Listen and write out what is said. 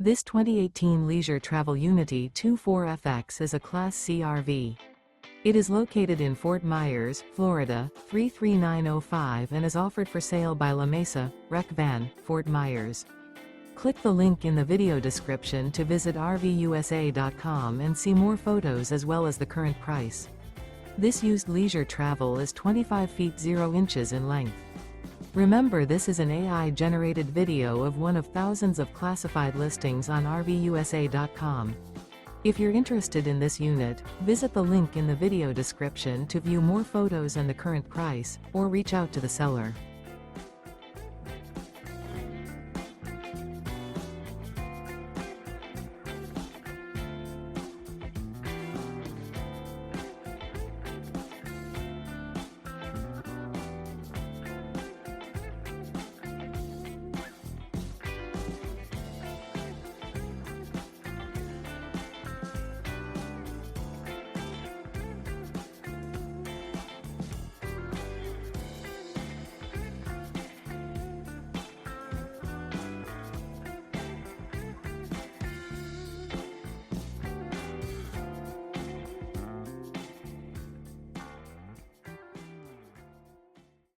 This 2018 Leisure Travel Unity 24FX is a Class C RV. It is located in Fort Myers, Florida, 33905 and is offered for sale by La Mesa, RecVan, Fort Myers. Click the link in the video description to visit RVUSA.com and see more photos as well as the current price. This used leisure travel is 25 feet 0 inches in length. Remember, this is an AI-generated video of one of thousands of classified listings on RVUSA.com. If you're interested in this unit, visit the link in the video description to view more photos and the current price, or reach out to the seller.